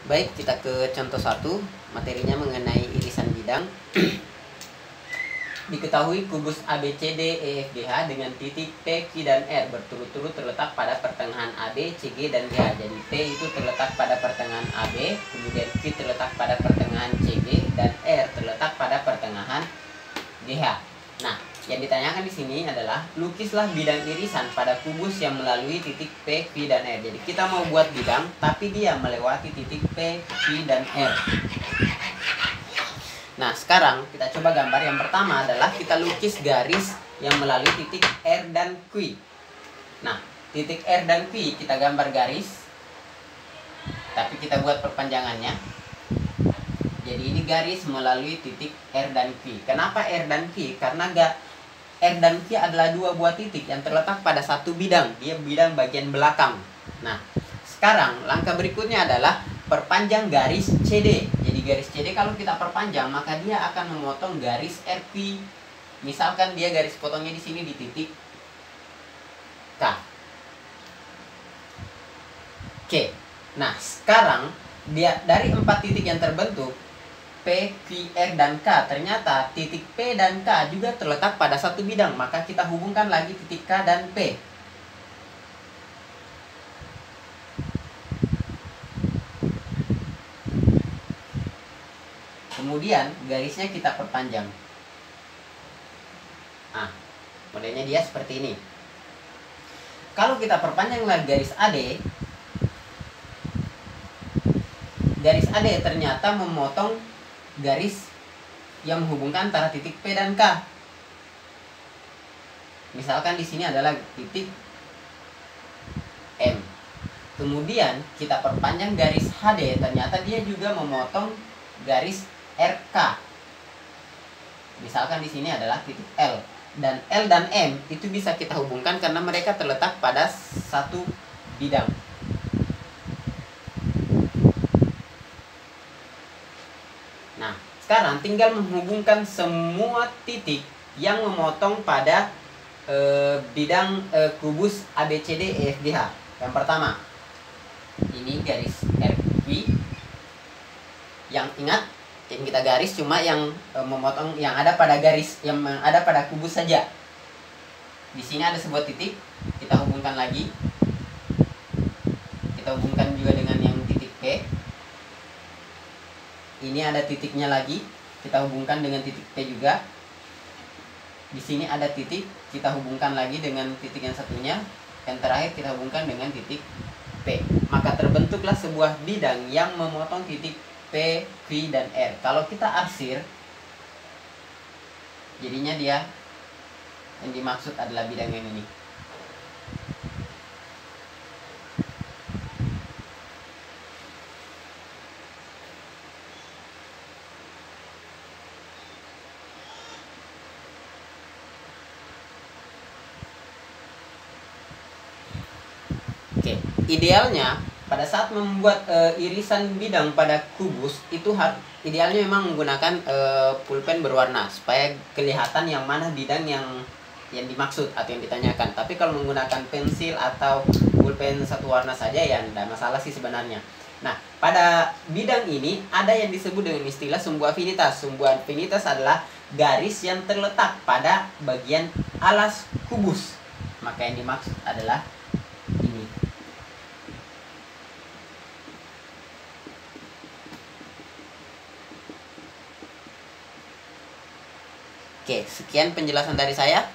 Baik, kita ke contoh 1. Materinya mengenai irisan bidang. Diketahui kubus ABCD EFGH dengan titik P, Q, dan R berturut-turut terletak pada pertengahan AB, CG, dan GH. Jadi P itu terletak pada pertengahan AB, kemudian Q terletak pada pertengahan CG, dan R terletak pada pertengahan GH. Nah, yang ditanyakan di sini adalah lukislah bidang irisan pada kubus yang melalui titik P, Q, dan R. Jadi kita mau buat bidang, tapi dia melewati titik P, Q, dan R. Nah, sekarang kita coba gambar. Yang pertama adalah kita lukis garis yang melalui titik R dan Q. Nah, titik R dan Q kita gambar garis, tapi kita buat perpanjangannya. Jadi ini garis melalui titik R dan Q. Kenapa R dan Q? Karena R dan Q adalah dua buah titik yang terletak pada satu bidang. Dia bidang bagian belakang. Nah, sekarang langkah berikutnya adalah perpanjang garis CD. Jadi garis CD kalau kita perpanjang, maka dia akan memotong garis RQ. Misalkan dia garis potongnya di sini di titik K. Oke. Nah, sekarang dia dari 4 titik yang terbentuk P, Q, R, dan K, ternyata titik P dan K juga terletak pada satu bidang. Maka kita hubungkan lagi titik K dan P. Kemudian garisnya kita perpanjang. Nah, modelnya dia seperti ini. Kalau kita perpanjang lagi garis AD, ternyata memotong garis yang menghubungkan antara titik P dan K. Misalkan di sini adalah titik M. Kemudian kita perpanjang garis HD, ternyata dia juga memotong garis RK. Misalkan di sini adalah titik L, dan L dan M itu bisa kita hubungkan karena mereka terletak pada satu bidang. Nah, sekarang tinggal menghubungkan semua titik yang memotong pada bidang kubus ABCD EFGH. Yang pertama, ini garis RQ. Yang ingat, yang kita garis cuma yang memotong yang ada pada garis yang ada pada kubus saja. Di sini ada sebuah titik, kita hubungkan lagi. Kita hubungkan juga dengan yang titik P. Ini ada titiknya lagi, kita hubungkan dengan titik P juga. Di sini ada titik, kita hubungkan lagi dengan titik yang satunya. Yang terakhir kita hubungkan dengan titik P. Maka terbentuklah sebuah bidang yang memotong titik P, Q, dan R. Kalau kita arsir, jadinya dia yang dimaksud adalah bidang yang ini. Oke, idealnya pada saat membuat irisan bidang pada kubus itu idealnya memang menggunakan pulpen berwarna supaya kelihatan yang mana bidang yang dimaksud atau yang ditanyakan. Tapi kalau menggunakan pensil atau pulpen satu warna saja ya tidak masalah sih sebenarnya. Nah, pada bidang ini ada yang disebut dengan istilah sumbu afinitas. Sumbu afinitas adalah garis yang terletak pada bagian alas kubus. Maka yang dimaksud adalah ini. Oke, sekian penjelasan dari saya.